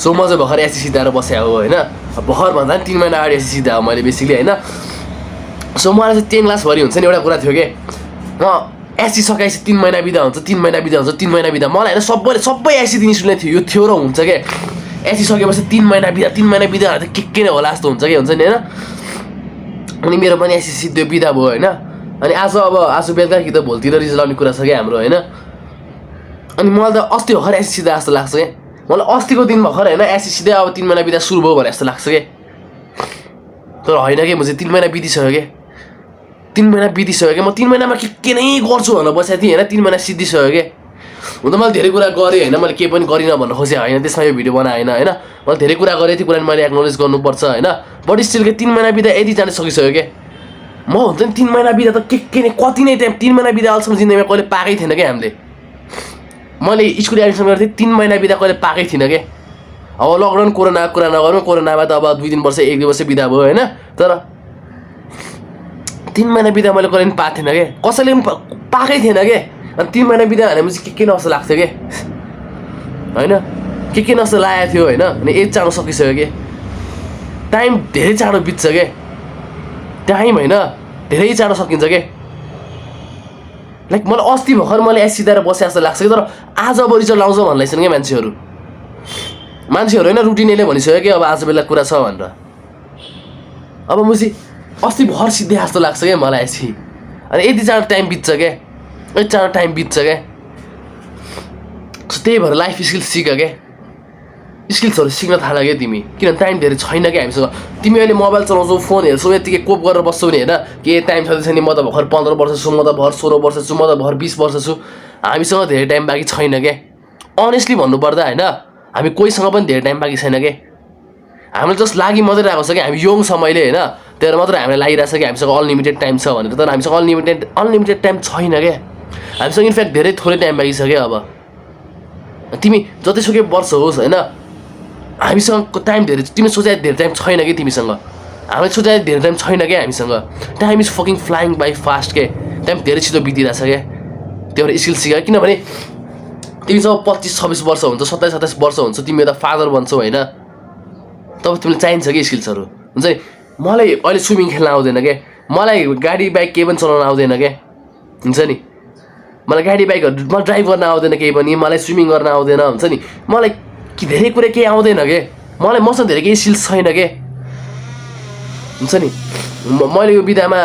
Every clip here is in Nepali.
सो म चाहिँ भर्खर एससी सिधाएर बसेको हो होइन भर्खर भन्दा पनि 3 महिना अगाडि एससी सिधाएको मैले बेसिकली होइन सो मलाई चाहिँ 10 क्लासभरि हुन्छ नि एउटा कुरा थियो कि एससी सकाएपछि 3 महिना बिदा हुन्छ 3 महिना बिदा हुन्छ 3 महिना बिदा मलाई होइन सबै एससी दिने स्टुडेन्ट थियो यो थियो र हुन्छ क्या एससी सकेपछि 3 महिना बिदा त के नै होला जस्तो हुन्छ कि हुन्छ नि होइन अनि मेरो पनि एससी सिद्धो बिदा भयो होइन अनि आज बेलुका कि त भोलितिर रिजल्ट आउने कुरा छ क्या हाम्रो होइन अनि मलाई त अस्ति भर्खर एससी सिधा जस्तो लाग्छ क्या मलाई अस्तिको दिन भर्खर होइन एससी सिधै अब 3 महिना बिदा सुरु भयो भने जस्तो लाग्छ क्या तर होइन कि म चाहिँ 3 महिना बितिसक्यो क्या 3 महिना बितिसक्यो क्या म 3 महिनामा के नै गर्छु भनेर बसेको थिएँ होइन 3 महिना सिद्धिसक्यो क्या हुन त मैले धेरै कुरा गरेँ होइन मैले केही पनि गरिनँ भन्न खोजेँ होइन त्यसमा यो भिडियो बनाएन होइन मैले धेरै कुरा गरेँ त्यो कुरा मैले एक्नोलेज गर्नुपर्छ होइन बट स्टिल के 3 महिना बिदा यति जान सकिसक्यो क्या म हुन्छ नि 3 महिना बिदा त के नै कति नै टाइम 3 महिना बिदा अहिलेसम्म जिन्दगीमा कहिले पाएकै थिएन क्या हामीले मैले स्कुल एडमिसन गरेको थिएँ 3 महिना बिदा कहिले पाएकै थिइनँ क्या अब लकडाउन कोरोनाको कुरा नगरौँ कोरोनामा त अब 2-3 वर्ष 1-2 वर्ष बिदा भयो होइन तर 3 महिना बिदा मैले कहिले पनि पाएको थिएन क्या कसैले पनि पाएकै थिएन क्या अनि 3 महिना बिदा भनेपछि के नजस्तो लाग्थ्यो क्या होइन के नजस्तो लागेको थियो होइन अनि एज चाँडो सकिसक्यो क्या टाइम धेरै चाँडो बित्छ क्या टाइम होइन धेरै चाँडो सकिन्छ क्या लाइक मलाई अस्ति भर्खर मैले एससी सिधाएर बसे जस्तो लाग्छ कि तर आज अब रिजल्ट आउँछ भन्दैछन् क्या मान्छेहरू होइन रुटिनले भनिसक्यो कि अब आज बेला कुरा छ भनेर अब म चाहिँ अस्ति भर्खर सिद्धे जस्तो लाग्छ क्या मलाई एससी अनि यति चाँडो टाइम बित्छ क्या यति चाँडो टाइम बित्छ क्या त्यही भएर लाइफ स्किल्स सिक क्या स्किल्सहरू सिक्न थाल क्या तिमी किनभने टाइम धेरै छैन क्या हामीसँग तिमी अहिले मोबाइल चलाउँछौ फोन हेर्छौ यतिकै कोप गरेर बस्छौ नि होइन के टाइम छँदैछ नि म त भर्खर 15 वर्ष छु म त भर्खर 16 वर्ष छु म त भर्खर 20 वर्ष छु हामीसँग धेरै टाइम बाँकी छैन क्या अनेस्टली भन्नुपर्दा होइन हामी कोहीसँग पनि धेरै टाइम बाँकी छैन क्या हामीले जस्ट लागि मात्रै रहेको छ कि हामी यङ समयले होइन त्यही मात्रै हामीलाई लागिरहेछ कि हामीसँग अनलिमिटेड टाइम छ भनेर तर हामीसँग अनलिमिटेड टाइम छैन क्या हामीसँग इनफ्याक्ट धेरै थोरै टाइम बाँकी छ क्या अब तिमी जतिसुकै वर्ष होस् होइन हामीसँग टाइम धेरै तिमी सोचे धेरै टाइम छैन कि तिमीसँग हामीले सोचे धेरै टाइम छैन क्या हामीसँग time is fucking flying by fast के टाइम धेरै छिटो बितिरहेछ क्या त्यो भएर स्किल सिक किनभने तिमी जब 25-26 वर्ष हुन्छ 27-28 वर्ष हुन्छ तिमी त फादर बन्छौ होइन तब तिमीलाई चाहिन्छ कि स्किल्सहरू हुन्छ नि मलाई अहिले स्विमिङ खेल्न आउँदैन क्या मलाई गाडी बाइक केही पनि चलाउन आउँदैन क्या हुन्छ नि मलाई गाडी बाइकहरू मलाई ड्राइभ गर्न आउँदैन केही पनि मलाई स्विमिङ गर्न आउँदैन हुन्छ नि मलाई धेरै कुरा केही आउँदैन के मलाई मसँग धेरै केही स्किल्स छैन के हुन्छ नि मैले यो बिदामा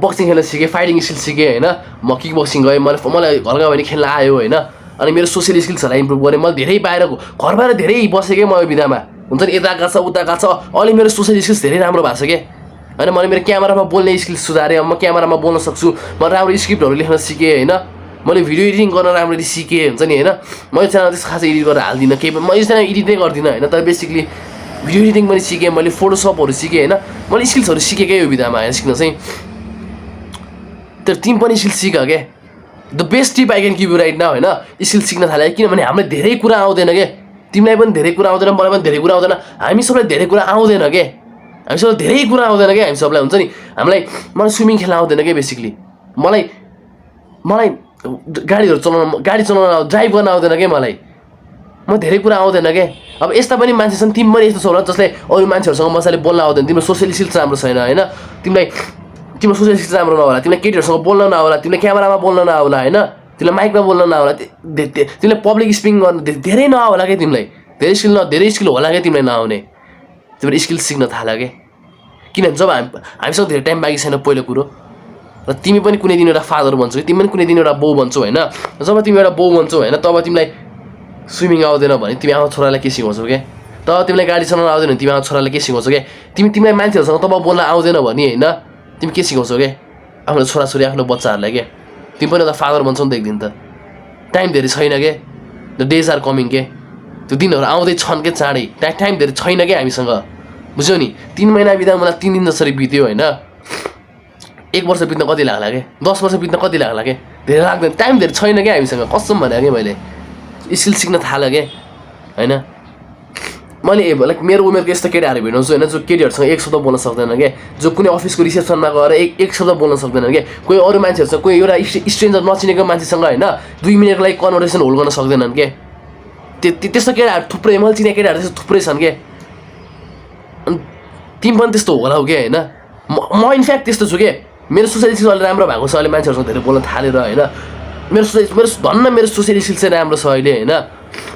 बक्सिङ खेल्न सिकेँ फाइटिङ स्किल सिकेँ होइन म किक बक्सिङ गएँ मलाई हल्का भने खेल्न आयो होइन अनि मेरो सोसियल स्किल्सहरूलाई इम्प्रुभ गरेँ मैले धेरै घर बाहिर धेरै बसेँ क्या म यो बिदामा हुन्छ नि यता गएको छ उता गएको छ अहिले मेरो सोसियल स्किल्स धेरै राम्रो भएको छ क्या होइन मैले मेरो क्यामेरामा बोल्ने स्किल्स सुधारेँ म क्यामेरामा बोल्न सक्छु म राम्रो स्क्रिप्टहरू लेख्न सिकेँ होइन मैले भिडियो एडिटिङ गर्न राम्ररी सिकेँ हुन्छ नि होइन म यो च्यानल त्यस्तो खासै एडिट गरेर हाल्दिनँ केही म यो च्यानल एडिट नै गर्दिनँ होइन तर बेसिकली भिडियो एडिटिङ पनि सिकेँ मैले फोटोसपहरू सिकेँ होइन मैले स्किल्सहरू सिकेकै यो विधामा होइन सिक्न चाहिँ तर तिमी पनि स्किल सिक क्या the best tip I can give you right now होइन स्किल सिक्न थाल्यो किनभने हामीलाई धेरै कुरा आउँदैन क्या तिमीलाई पनि धेरै कुरा आउँदैन मलाई पनि धेरै कुरा आउँदैन हामी सबैलाई धेरै कुरा आउँदैन क्या हामी सबैलाई धेरै कुरा आउँदैन क्या हामी सबैलाई हुन्छ नि मलाई स्विमिङ खेल्न आउँदैन क्या बेसिकली मलाई गाडी चलाउन ड्राइभ गर्न आउँदैन क्या मलाई म धेरै कुरा आउँदैन क्या अब यस्ता पनि मान्छे छन् तिमी पनि यस्तो छौ होला जसले अरू मान्छेहरूसँग मजाले बोल्न आउँदैन तिम्रो सोसियल स्किल्स राम्रो छैन होइन तिम्रो सोसियल स्किल्स राम्रो नहोला तिमीलाई केटीहरूसँग बोल्न नआउला तिमीलाई क्यामेरामा बोल्न नआउला होइन तिमीलाई माइकमा बोल्न नआउला तिमीलाई पब्लिक स्पिकिङ गर्न धेरै नआउला क्या तिमीलाई धेरै स्किल होला क्या तिमीलाई नआउने तिम्रो स्किल सिक्न थाल क्या किनभने जब हामीसँग धेरै टाइम बाँकी छैन पहिलो कुरो र तिमी पनि कुनै दिन एउटा फादर बन्छौ तिमी पनि कुनै दिन एउटा बाउ बन्छौ होइन जब तिमी एउटा बाउ बन्छौ होइन तब तिमीलाई स्विमिङ आउँदैन भने तिमी आफ्नो छोरालाई के सिकाउँछौ क्या तब तिमीलाई गाडी चलाउन आउँदैन भने तिमी आफ्नो छोरालाई के सिकाउँछौ क्या तिमीलाई मान्छेहरूसँग तब बोल्न आउँदैन भने होइन तिमी के सिकाउँछौ क्या आफ्नो छोराछोरी आफ्नो बच्चाहरूलाई क्या तिमी पनि एउटा फादर बन्छौ नि त एक दिन त टाइम धेरै छैन क्या द डेज आर कमिङ के त्यो दिनहरू आउँदै छन् क्या चाँडै टाइम धेरै छैन क्या हामीसँग बुझ्यौ नि 3 महिना बित्दा मलाई 3 दिन जसरी बित्यो होइन 1 वर्ष बित्न कति लाग्ला क्या 10 वर्ष बित्न कति लाग्ला क्या धेरै लाग्दैन टाइम धेरै छैन क्या हामीसँग कसम भने क्या मैले स्किल सिक्न थाल्यो क्या होइन मैले लाइक मेरो उमेरको यस्तो केटाहरू भेटाउँछु होइन जो केटीहरूसँग एक शब्द बोल्न सक्दैन क्या जो कुनै अफिसको रिसेप्सनमा गएर एक शब्द बोल्न सक्दैन क्या कोही अरू मान्छेहरूसँग कोही एउटा स्ट्रेन्जर नचिनेको मान्छेसँग होइन 2 मिनटको लागि कन्भर्सेसन होल्ड गर्न सक्दैनन् क्या त्यस्तो केटाहरू थुप्रै मैले चिने केटाहरू त्यस्तो थुप्रै छन् के अनि तिमी पनि त्यस्तो होला हो कि होइन म इनफ्याक्ट त्यस्तो छु के मेरो सोसियल स्किल अहिले राम्रो भएको छ अहिले मान्छेहरूसँग धेरै बोल्न थालेर होइन मेरो सोसियल स्किल चाहिँ राम्रो छ अहिले होइन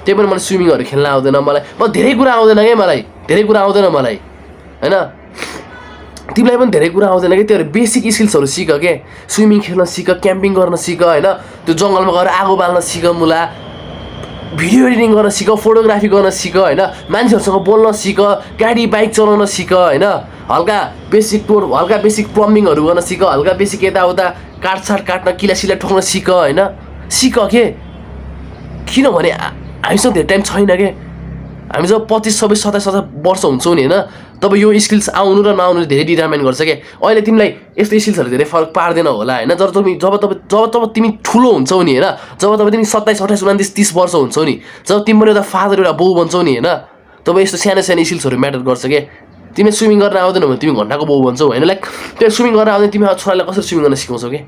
त्यही पनि मलाई स्विमिङहरू खेल्न आउँदैन मलाई धेरै कुरा आउँदैन क्या मलाई होइन तिमीलाई पनि धेरै कुरा आउँदैन कि त्यो बेसिक स्किल्सहरू सिक के स्विमिङ खेल्न सिक क्याम्पिङ गर्न सिक होइन त्यो जङ्गलमा गएर आगो बाल्न सिक मुला भिडियो एडिटिङ गर्न सिक फोटोग्राफी गर्न सिक होइन मान्छेहरूसँग बोल्न सिक गाडी बाइक चलाउन सिक होइन हल्का बेसिक प्लम्बिङहरू गर्न सिक हल्का बेसिक यताउता काटसाट काट्न किलासिला ठोक्न सिक होइन सिक के किनभने हामीसँग धेरै टाइम छैन के हामी जब 25 26 27 वर्ष हुन्छौँ नि होइन तब यो स्किल्स आउनु र नआउनु धेरै डिटर्माइन गर्छ क्या अहिले तिमीलाई यस्तो स्किल्सहरू धेरै फरक पार्दैन होला होइन जब तिमी ठुलो हुन्छौ नि होइन जब तिमी 27 28 29 30 वर्ष हुन्छौ नि जब तिमी पनि एउटा फादर एउटा बाउ बन्छौ नि होइन तब यस्तो सानो स्किल्सहरू म्याटर गर्छ क्या तिमीले स्विमिङ गर्न आउँदैन भने तिमी घन्टाको बाउ बन्छौ होइन लाइक त्यो स्विमिङ गर्न आउँदैन तिमी छोरालाई कसरी स्विमिङ गर्न सिकाउँछौ के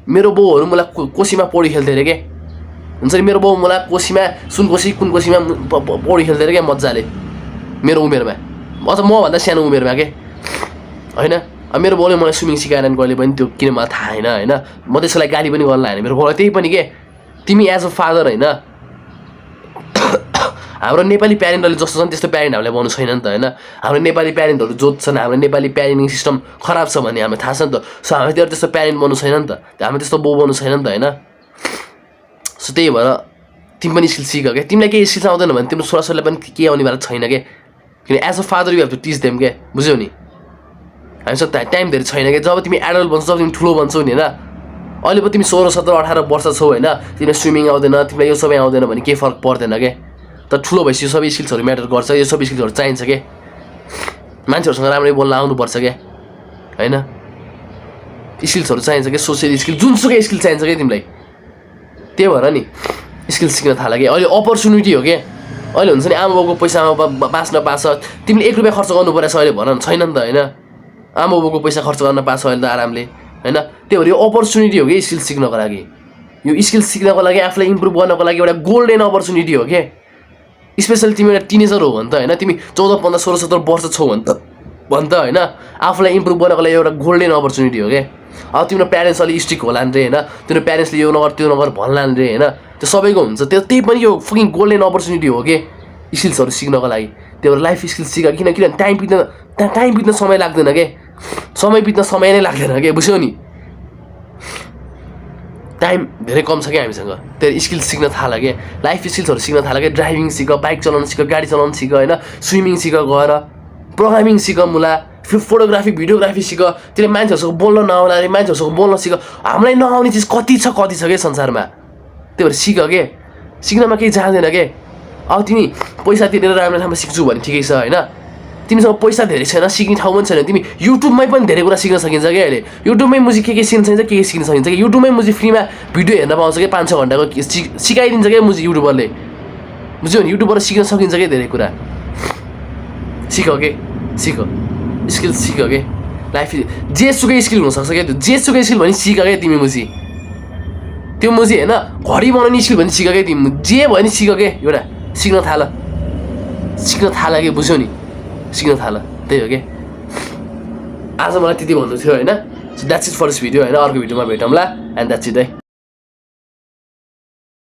मेरो बाउहरू मलाई कोसीमा पौडी खेल्थ्यो अरे के हुन्छ नि मेरो बाउ मलाई कोसीमा सुनकोसी कुन कोसीमा पौडी खेल्थ्यो अरे क्या मजाले मेरो उमेरमा अझ मभन्दा सानो उमेरमा के होइन अब मेरो बाउले मलाई स्विमिङ सिकाएन कहिले पनि त्यो किन मलाई थाहा छैन होइन म त्यसलाई गाली पनि गर्न लागेन मेरो बाउलाई त्यही पनि के तिमी एज अ फादर होइन हाम्रो नेपाली प्यारेन्टहरूले जस्तो छन् त्यस्तो प्यारेन्ट हामीलाई बनाउनु छैन नि त होइन हाम्रो नेपाली प्यारेन्टहरू जो छन् हाम्रो नेपाली प्यारेन्टिङ सिस्टम खराब छ भन्ने हामीलाई थाहा छ नि त सो हामी त्यस्तो प्यारेन्ट बनाउनु छैन नि त हामी त्यस्तो बाउ बनाउनु छैन नि त होइन सो त्यही भएर तिमी पनि स्किल सिक क्या तिमीलाई केही स्किल्स आउँदैन भने तिम्रो छोराछोरीलाई पनि केही आउने बेला छैन क्या किन as a father you have to teach them क्या बुझ्यौ नि हामीसँग टाइम धेरै छैन क्या जब तिमी एडल्ट बन्छौ जब तिमी ठुलो बन्छौ नि होइन अहिले पो तिमी 16 17 18 वर्ष छौ होइन तिमीलाई स्विमिङ आउँदैन तिमीलाई यो सबै आउँदैन भने केही फरक पर्दैन क्या तर ठुलो भएपछि यो सबै स्किल्सहरू म्याटर गर्छ यो सबै स्किल्सहरू चाहिन्छ क्या मान्छेहरूसँग राम्ररी बोल्न आउनुपर्छ क्या होइन स्किल्सहरू चाहिन्छ क्या सोसियल स्किल जुनसुकै स्किल चाहिन्छ क्या तिमीलाई त्यही भएर नि स्किल सिक्न थाल कि अहिले अपर्च्युनिटी हो क्या अहिले हुन्छ नि आमा बाउको पैसामा बाँच्न पाछ तिमीले 1 रुपियाँ खर्च गर्नु परेछ अहिले भन न छैन नि त होइन आमा बाउको पैसा खर्च गर्न पाछ अहिले त आरामले होइन त्यही भएर यो अपर्च्युनिटी हो कि स्किल सिक्नको लागि यो स्किल सिक्नको लागि आफूलाई इम्प्रुभ गर्नको लागि एउटा गोल्डन अपर्च्युनिटी हो के स्पेसली तिमी एउटा टिनेजर हो भने त होइन तिमी 14 15 16 17 वर्ष छौ भने त होइन आफूलाई इम्प्रुभ गर्नको लागि एउटा गोल्डन अपर्च्युनिटी हो क्या अब तिम्रो प्यारेन्ट्स अलिक स्ट्रिक्ट होला नि रे होइन तिम्रो प्यारेन्ट्सले यो नगर त्यो नगर भन्ला नि रे होइन त्यो सबैको हुन्छ त्यही पनि यो फुकिङ गोल्डन अपर्च्युनिटी हो कि स्किल्सहरू सिक्नको लागि त्यही भएर लाइफ स्किल्स सिक किनभने टाइम बित्न समय लाग्दैन के समय बित्न समय नै लाग्दैन के बुझ्यौ नि टाइम धेरै कम छ क्या हामीसँग त्यो स्किल्स सिक्न थाल के लाइफ स्किल्सहरू सिक्न थाल क्या ड्राइभिङ सिक बाइक चलाउन सिक गाडी चलाउन सिक होइन स्विमिङ सिक गएर प्रोग्रामिङ सिक मुला फोटोग्राफी भिडियोग्राफी सिक त्यसले मान्छेहरूसँग बोल्न नआउला अरे मान्छेहरूसँग बोल्न सिक हामीलाई नआउने चिज कति छ क्या संसारमा त्यही भएर सिक के सिक्नमा केही जाँदैन के अब तिमी पैसा तिरेर राम्रो ठाउँमा सिक्छु भने ठिकै छ होइन तिमीसँग पैसा धेरै छैन सिक्ने ठाउँ पनि छैन तिमी युट्युबमै पनि धेरै कुरा सिक्न सकिन्छ क्या अहिले युट्युबमै मुजी के सिक्न सकिन्छ के सिक्न सकिन्छ कि युट्युबमै मुजी फ्रीमा भिडियो हेर्न पाउँछ क्या 5-6 घन्टाको सिकाइदिन्छ क्या मुजी युट्युबरले बुझ्यौ नि युट्युबबाट सिक्न सकिन्छ क्या धेरै कुरा सिक के स्किल सिक के लाइफ जेसुकै स्किल हुनसक्छ क्या त्यो जेसुकै स्किल भने सिक क्या तिमी मुजी त्यो मुजी होइन घडी बनाउने स्किल भने सिक क्या तिमी जे भयो नि सिक के एउटा सिक्न थाल कि बुझ्यौ नि सिक्न थाल त्यही हो कि आज मलाई त्यति भन्नु थियो होइन so that's it for this video होइन अर्को भिडियोमा भेटौँला एन्ड द्याट्स इट है